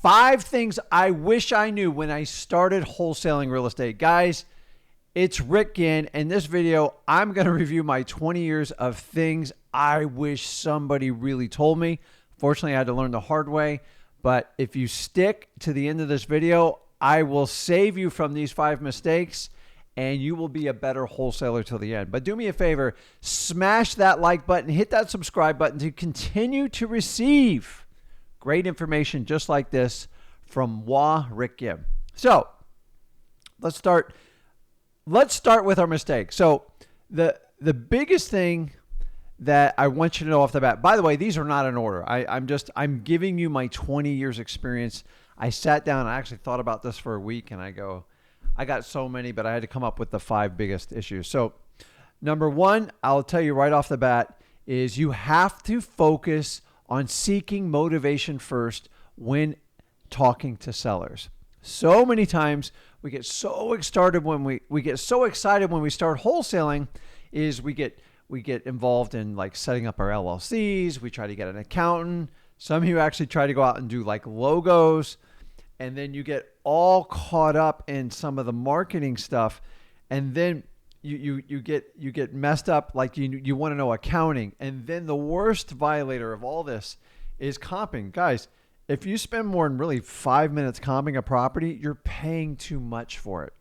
5 things I wish I knew when I started wholesaling real estate. Guys, it's Rick Ginn. In this video, I'm going to review my 20 years of things I wish somebody really told me. Fortunately, I had to learn the hard way. But if you stick to the end of this video, I will save you from these 5 mistakes and you will be a better wholesaler till the end. But do me a favor, smash that like button, hit that subscribe button to continue to receive great information just like this from Rick Ginn. So let's start with our mistakes. So the biggest thing that I want you to know off the bat, by the way, these are not in order. I'm giving you my 20 years experience. I sat down, I actually thought about this for a week and I got so many, but I had to come up with the 5 biggest issues. So number 1, I'll tell you right off the bat, is you have to focus on seeking motivation first when talking to sellers. So many times we get so excited when we start wholesaling is we get involved in like setting up our LLCs. We try to get an accountant. Some of you actually try to go out and do like logos, and then you get all caught up in some of the marketing stuff, and then you get messed up. Like you want to know accounting, and then the worst violator of all this is comping. Guys, if you spend more than really 5 minutes comping a property, you're paying too much for it.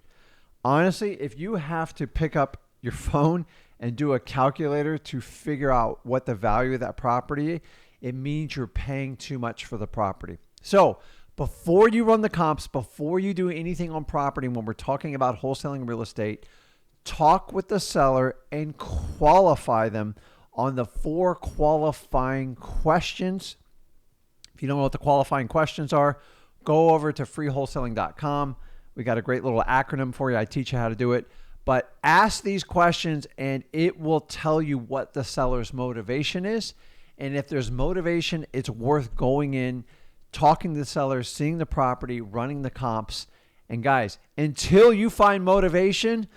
Honestly, if you have to pick up your phone and do a calculator to figure out what the value of that property is, it means you're paying too much for the property. So before you run the comps, before you do anything on property, when we're talking about wholesaling real estate, talk with the seller and qualify them on the 4 qualifying questions. If you don't know what the qualifying questions are, go over to freewholesaling.com. We got a great little acronym for you. I teach you how to do it. But ask these questions and it will tell you what the seller's motivation is. And if there's motivation, it's worth going in, talking to the seller, seeing the property, running the comps. And guys, until you find motivation,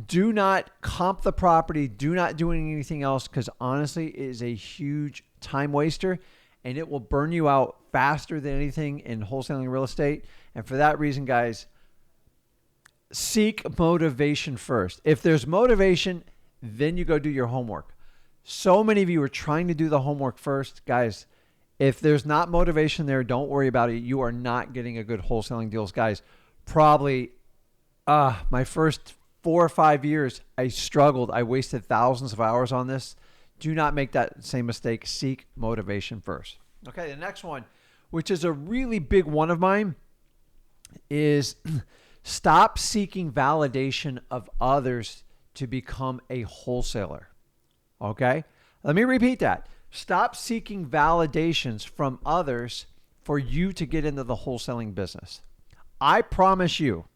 do not comp the property. Do not do anything else, because honestly, it is a huge time waster and it will burn you out faster than anything in wholesaling real estate. And for that reason, guys, seek motivation first. If there's motivation, then you go do your homework. So many of you are trying to do the homework first. Guys, if there's not motivation there, don't worry about it. You are not getting a good wholesaling deals. Guys, probably my first 4 or 5 years, I struggled. I wasted thousands of hours on this. Do not make that same mistake. Seek motivation first. Okay, the next one, which is a really big one of mine, is stop seeking validation of others to become a wholesaler. Okay? Let me repeat that. Stop seeking validations from others for you to get into the wholesaling business. I promise you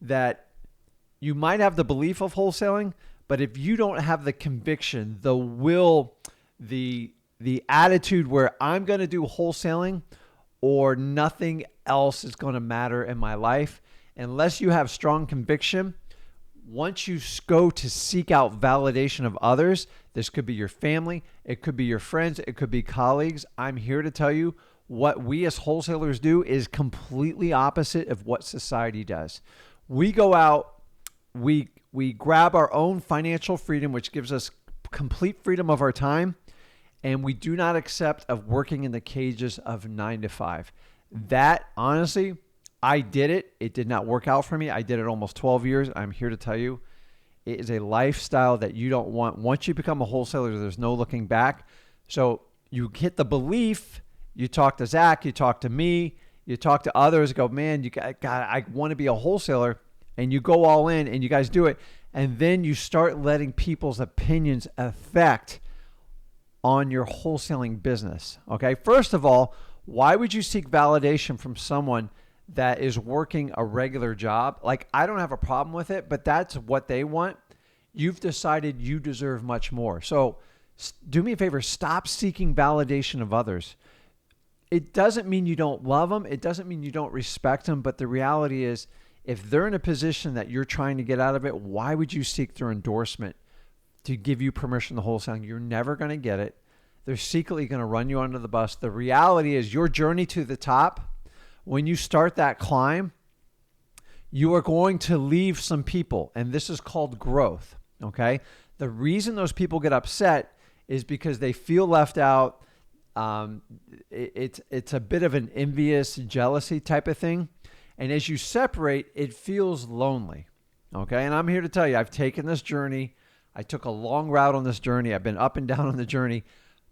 that you might have the belief of wholesaling, but if you don't have the conviction, the will, the attitude where I'm going to do wholesaling or nothing else is going to matter in my life, unless you have strong conviction, once you go to seek out validation of others, this could be your family, it could be your friends, it could be colleagues. I'm here to tell you what we as wholesalers do is completely opposite of what society does. We go out, we grab our own financial freedom, which gives us complete freedom of our time, and we do not accept of working in the cages of 9 to 5. That, honestly, I did it. It did not work out for me. I did it almost 12 years. I'm here to tell you, it is a lifestyle that you don't want. Once you become a wholesaler, there's no looking back. So you get the belief, you talk to Zach, you talk to me, you talk to others, go, man, I want to be a wholesaler. And you go all in and you guys do it. And then you start letting people's opinions affect on your wholesaling business. Okay. First of all, why would you seek validation from someone that is working a regular job? Like, I don't have a problem with it, but that's what they want. You've decided you deserve much more. So do me a favor, stop seeking validation of others. It doesn't mean you don't love them. It doesn't mean you don't respect them. But the reality is, if they're in a position that you're trying to get out of it, why would you seek their endorsement to give you permission to wholesale? You're never going to get it. They're secretly going to run you under the bus. The reality is your journey to the top when you start that climb, you are going to leave some people, and this is called growth, okay? The reason those people get upset is because they feel left out. It's a bit of an envious jealousy type of thing. And as you separate, it feels lonely, okay? And I'm here to tell you, I've taken this journey. I took a long route on this journey. I've been up and down on the journey.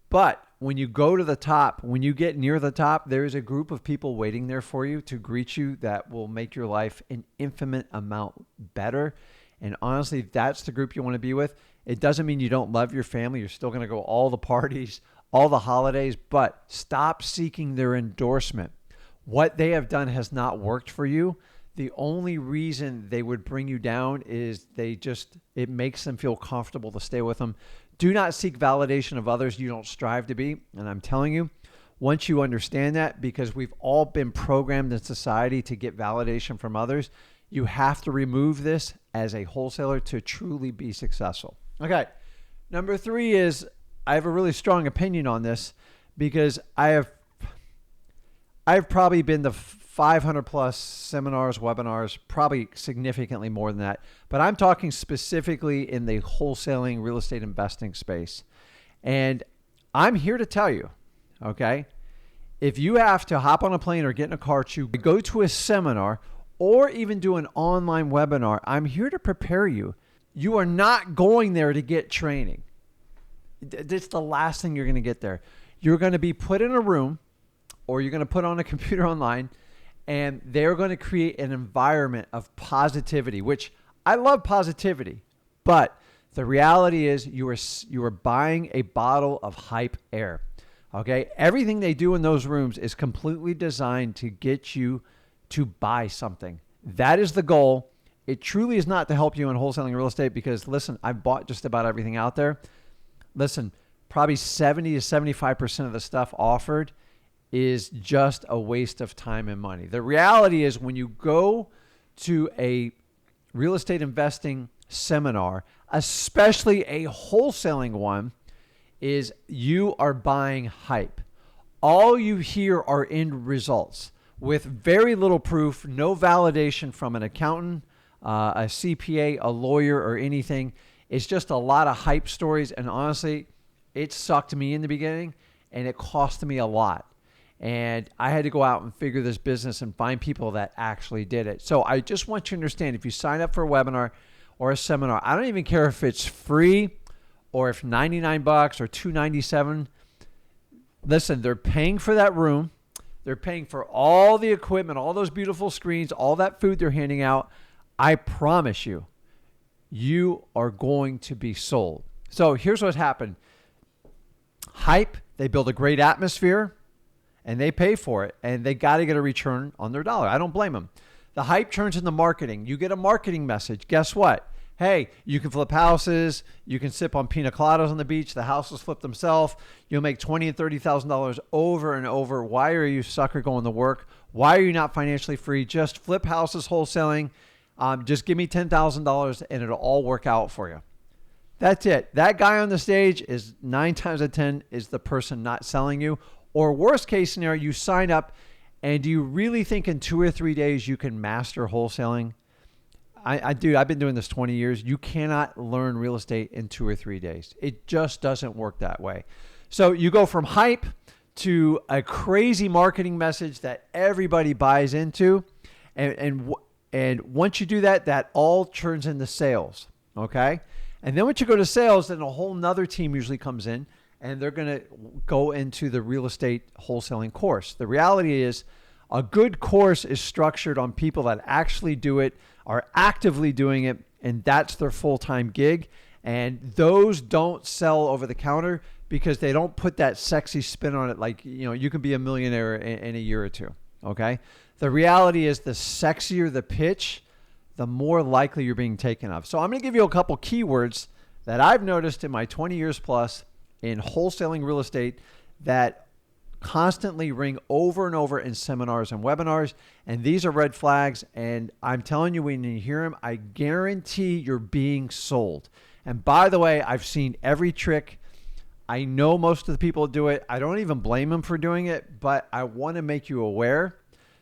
But when you go to the top, when you get near the top, there is a group of people waiting there for you to greet you that will make your life an infinite amount better. And honestly, that's the group you want to be with. It doesn't mean you don't love your family. You're still going to go all the parties, all the holidays, but stop seeking their endorsement. What they have done has not worked for you. The only reason they would bring you down is it makes them feel comfortable to stay with them. Do not seek validation of others you don't strive to be. And I'm telling you, once you understand that, because we've all been programmed in society to get validation from others, you have to remove this as a wholesaler to truly be successful. Okay. Number 3 is, I have a really strong opinion on this because I've probably been to 500 plus seminars, webinars, probably significantly more than that. But I'm talking specifically in the wholesaling real estate investing space. And I'm here to tell you, okay, if you have to hop on a plane or get in a car to go to a seminar or even do an online webinar, I'm here to prepare you. You are not going there to get training. It's the last thing you're going to get there. You're going to be put in a room, or you're going to put on a computer online, and they're going to create an environment of positivity, which I love positivity, but the reality is you are buying a bottle of hype air. Okay? Everything they do in those rooms is completely designed to get you to buy something. That is the goal. It truly is not to help you in wholesaling real estate because, listen, I've bought just about everything out there. Listen, probably 70 to 75% of the stuff offered is just a waste of time and money. The reality is when you go to a real estate investing seminar, especially a wholesaling one, is you are buying hype. All you hear are end results with very little proof, no validation from an accountant, a CPA, a lawyer, or anything. It's just a lot of hype stories. And honestly, it sucked me in the beginning and it cost me a lot. And I had to go out and figure this business and find people that actually did it. So I just want you to understand, if you sign up for a webinar or a seminar, I don't even care if it's free or if $99 or $297. Listen, they're paying for that room. They're paying for all the equipment, all those beautiful screens, all that food they're handing out. I promise you, you are going to be sold. So here's what happened. Hype, they build a great atmosphere. And they pay for it, and they got to get a return on their dollar. I don't blame them. The hype turns into marketing. You get a marketing message. Guess what? Hey, you can flip houses. You can sip on pina coladas on the beach. The house will flip themselves. You'll make $20,000 and $30,000 over and over. Why are you sucker going to work? Why are you not financially free? Just flip houses wholesaling. Just give me $10,000 and it'll all work out for you. That's it. That guy on the stage is 9 times out of 10 is the person not selling you. Or worst case scenario, you sign up and do you really think in 2 or 3 days you can master wholesaling? I've been doing this 20 years. You cannot learn real estate in 2 or 3 days. It just doesn't work that way. So you go from hype to a crazy marketing message that everybody buys into. And once you do that, that all turns into sales. Okay. And then once you go to sales, then a whole nother team usually comes in. And they're going to go into the real estate wholesaling course. The reality is a good course is structured on people that actually do it, are actively doing it, and that's their full-time gig. And those don't sell over the counter because they don't put that sexy spin on it like, you can be a millionaire in a year or two, okay? The reality is the sexier the pitch, the more likely you're being taken of. So I'm going to give you a couple keywords that I've noticed in my 20 years plus in wholesaling real estate that constantly ring over and over in seminars and webinars. And these are red flags. And I'm telling you, when you hear them, I guarantee you're being sold. And by the way, I've seen every trick. I know most of the people do it. I don't even blame them for doing it, but I want to make you aware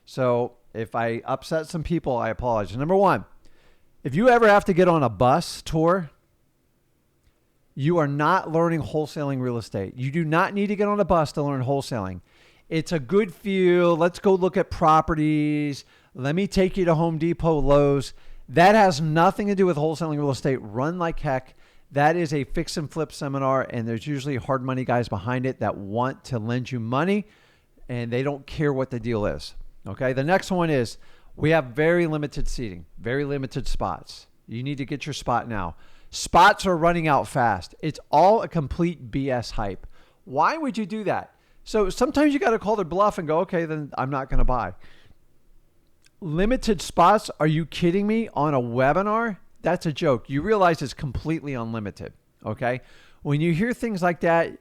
So if I upset some people, I apologize. Number one, if you ever have to get on a bus tour, you are not learning wholesaling real estate. You do not need to get on a bus to learn wholesaling. It's a good feel. Let's go look at properties. Let me take you to Home Depot, Lowe's. That has nothing to do with wholesaling real estate. Run like heck. That is a fix and flip seminar, and there's usually hard money guys behind it that want to lend you money, and they don't care what the deal is. Okay, the next one is we have very limited seating, very limited spots. You need to get your spot now. Spots are running out fast. It's all a complete BS hype. Why would you do that? So sometimes you got to call their bluff and go, okay, then I'm not going to buy. Limited spots? Are you kidding me? On a webinar? That's a joke. You realize it's completely unlimited, okay? When you hear things like that,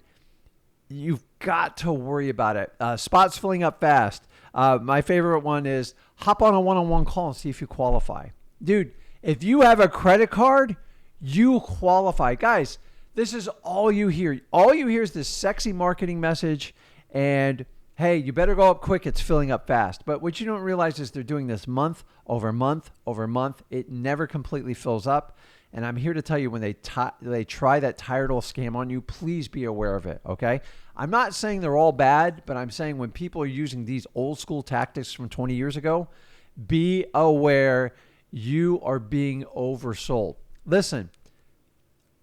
you've got to worry about it. Spots filling up fast. My favorite one is hop on a one-on-one call and see if you qualify. Dude, if you have a credit card, you qualify. Guys, this is all you hear. All you hear is this sexy marketing message and, hey, you better go up quick. It's filling up fast. But what you don't realize is they're doing this month over month over month. It never completely fills up. And I'm here to tell you when they try that tired old scam on you, please be aware of it, okay? I'm not saying they're all bad, but I'm saying when people are using these old school tactics from 20 years ago, be aware you are being oversold. Listen,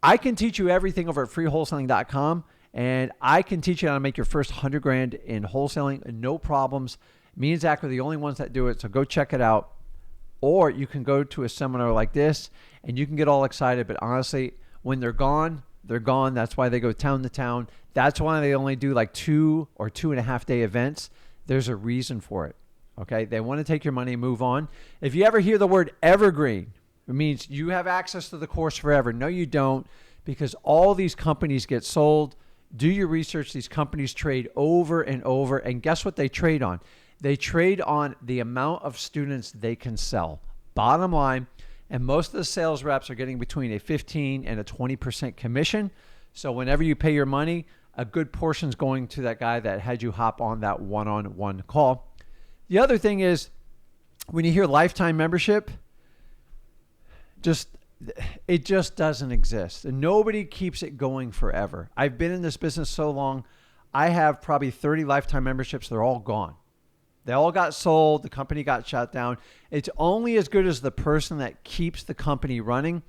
I can teach you everything over at freewholesaling.com, and I can teach you how to make your first 100 grand in wholesaling, no problems. Me and Zach are the only ones that do it, so go check it out. Or you can go to a seminar like this, and you can get all excited, but honestly, when they're gone, they're gone. That's why they go town to town. That's why they only do like 2 or 2.5 day events. There's a reason for it, okay? They want to take your money and move on. If you ever hear the word evergreen, it means you have access to the course forever. No, you don't, because all these companies get sold. Do your research. These companies trade over and over, and guess what they trade on? They trade on the amount of students they can sell. Bottom line, and most of the sales reps are getting between a 15 and a 20% commission. So whenever you pay your money, a good portion is going to that guy that had you hop on that one-on-one call. The other thing is when you hear lifetime membership, it just doesn't exist. And nobody keeps it going forever. I've been in this business so long. I have probably 30 lifetime memberships. They're all gone. They all got sold. The company got shut down. It's only as good as the person that keeps the company running.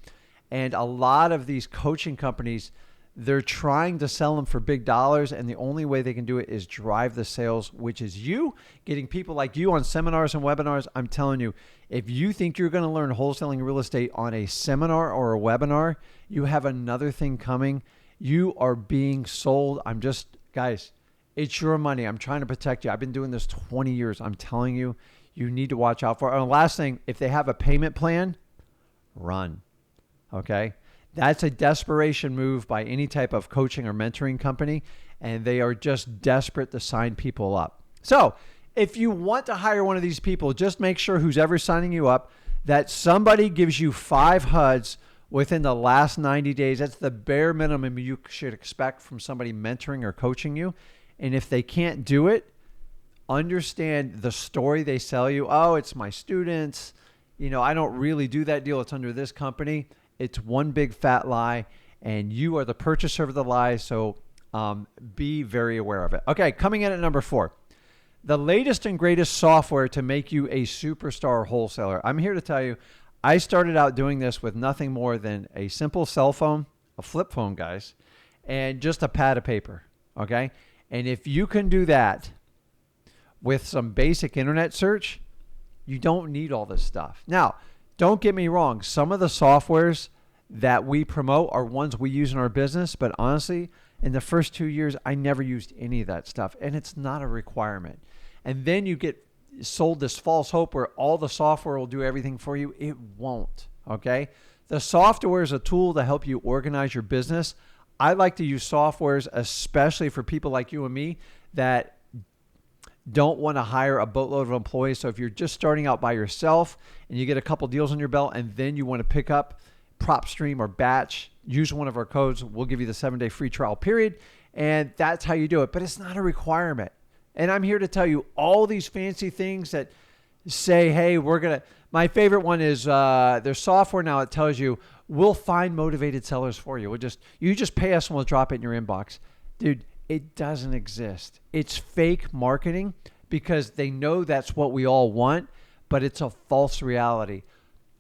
And a lot of these coaching companies, they're trying to sell them for big dollars. And the only way they can do it is drive the sales, which is you getting people like you on seminars and webinars. I'm telling you, if you think you're going to learn wholesaling real estate on a seminar or a webinar, you have another thing coming. You are being sold. Guys, it's your money. I'm trying to protect you. I've been doing this 20 years. I'm telling you, you need to watch out for it. And the last thing, if they have a payment plan, run. Okay? That's a desperation move by any type of coaching or mentoring company, and they are just desperate to sign people up. So if you want to hire one of these people, just make sure who's ever signing you up that somebody gives you 5 HUDs within the last 90 days. That's the bare minimum you should expect from somebody mentoring or coaching you. And if they can't do it, understand the story they sell you. Oh, it's my students. I don't really do that deal. It's under this company. It's one big fat lie, and you are the purchaser of the lie. So be very aware of it. Okay, coming in at number 4. The latest and greatest software to make you a superstar wholesaler. I'm here to tell you, I started out doing this with nothing more than a simple cell phone, a flip phone, guys, and just a pad of paper, okay? And if you can do that with some basic internet search, you don't need all this stuff. Now, don't get me wrong. Some of the softwares that we promote are ones we use in our business, but honestly, in the first 2 years, I never used any of that stuff, and it's not a requirement. And then you get sold this false hope where all the software will do everything for you. It won't, okay? The software is a tool to help you organize your business. I like to use softwares, especially for people like you and me that don't want to hire a boatload of employees. So if you're just starting out by yourself and you get a couple deals on your belt and then you want to pick up PropStream or Batch, use one of our codes. We'll give you the 7-day free trial period. And that's how you do it. But it's not a requirement. And I'm here to tell you all these fancy things that say, hey, my favorite one is there's software now that tells you we'll find motivated sellers for you. You just pay us and we'll drop it in your inbox. Dude, it doesn't exist. It's fake marketing because they know that's what we all want, but it's a false reality.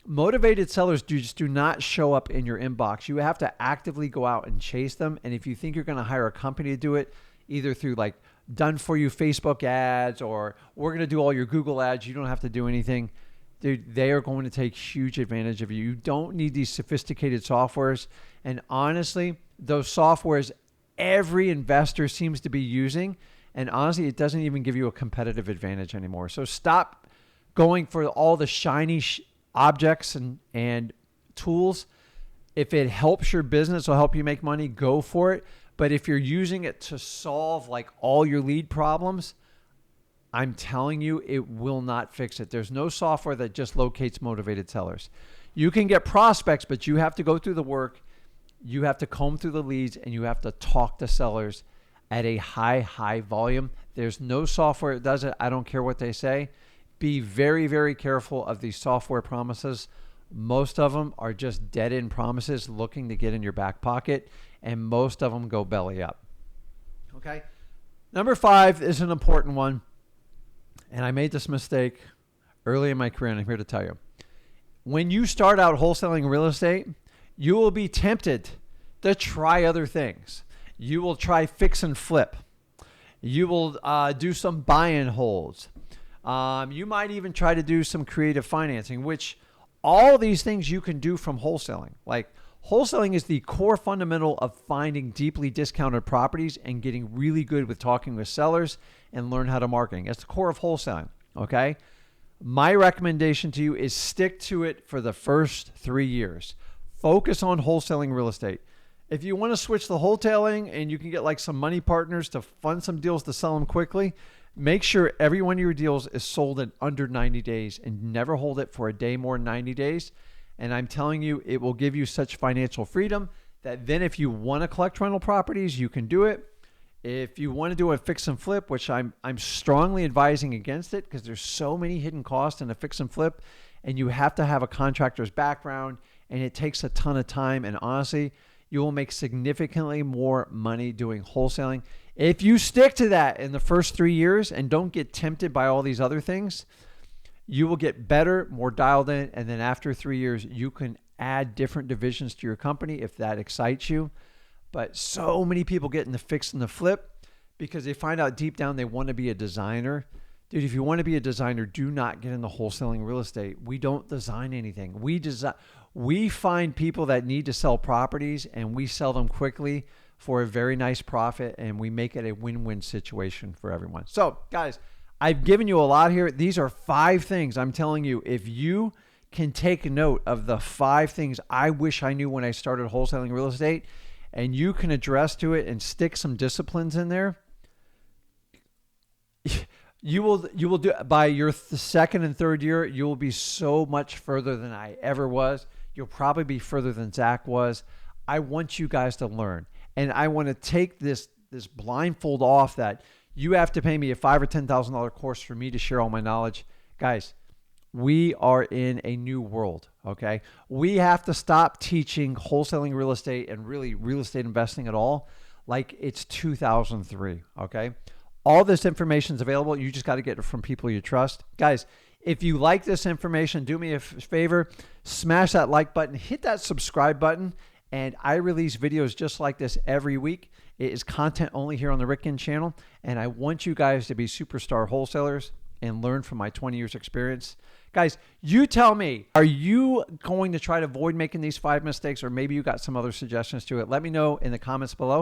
Motivated sellers just do not show up in your inbox. You have to actively go out and chase them. And if you think you're going to hire a company to do it, either through like done for you Facebook ads, or we're going to do all your Google ads, you don't have to do anything. Dude, they are going to take huge advantage of you. You don't need these sophisticated softwares. And honestly, those softwares every investor seems to be using. And honestly, it doesn't even give you a competitive advantage anymore. So stop going for all the shiny objects and tools. If it helps your business or help you make money, go for it. But if you're using it to solve like all your lead problems, I'm telling you, it will not fix it. There's no software that just locates motivated sellers. You can get prospects, but you have to go through the work. You have to comb through the leads, and you have to talk to sellers at a high volume. There's no software that does it. I don't care what they say. Be very, very careful of these software promises. Most of them are just dead-end promises looking to get in your back pocket, and most of them go belly up. Okay? Number 5 is an important one. And I made this mistake early in my career, and I'm here to tell you. When you start out wholesaling real estate, you will be tempted to try other things. You will try fix and flip. You will do some buy and holds. You might even try to do some creative financing, which all these things you can do from wholesaling. Like wholesaling is the core fundamental of finding deeply discounted properties and getting really good with talking with sellers and learn how to marketing. That's the core of wholesaling, okay? My recommendation to you is stick to it for the first 3 years. Focus on wholesaling real estate. If you want to switch to wholesaling and you can get like some money partners to fund some deals to sell them quickly, make sure every one of your deals is sold in under 90 days and never hold it for a day more than 90 days. And I'm telling you, it will give you such financial freedom that then if you want to collect rental properties, you can do it. If you want to do a fix and flip, which I'm strongly advising against it because there's so many hidden costs in a fix and flip, and you have to have a contractor's background, and it takes a ton of time. And honestly, you will make significantly more money doing wholesaling. If you stick to that in the first 3 years and don't get tempted by all these other things, you will get better, more dialed in. And then after 3 years, you can add different divisions to your company if that excites you. But so many people get in the fix and the flip because they find out deep down they want to be a designer. Dude, if you want to be a designer, do not get into wholesaling real estate. We don't design anything. We find people that need to sell properties and we sell them quickly for a very nice profit, and we make it a win-win situation for everyone. So guys, I've given you a lot here. These are 5 things. I'm telling you, if you can take note of the 5 things I wish I knew when I started wholesaling real estate, and you can address to it and stick some disciplines in there, you will do by your second and third year, you will be so much further than I ever was. You'll probably be further than Zach was. I want you guys to learn, and I want to take this blindfold off that you have to pay me a $5,000 or $10,000 course for me to share all my knowledge. Guys, we are in a new world, okay? We have to stop teaching wholesaling real estate and really real estate investing at all like it's 2003, okay? All this information is available. You just got to get it from people you trust. Guys, if you like this information, do me a favor, smash that like button, hit that subscribe button, and I release videos just like this every week. It is content only here on the Ginn channel, and I want you guys to be superstar wholesalers and learn from my 20 years experience. Guys, you tell me, are you going to try to avoid making these 5 mistakes, or maybe you got some other suggestions to it? Let me know in the comments below.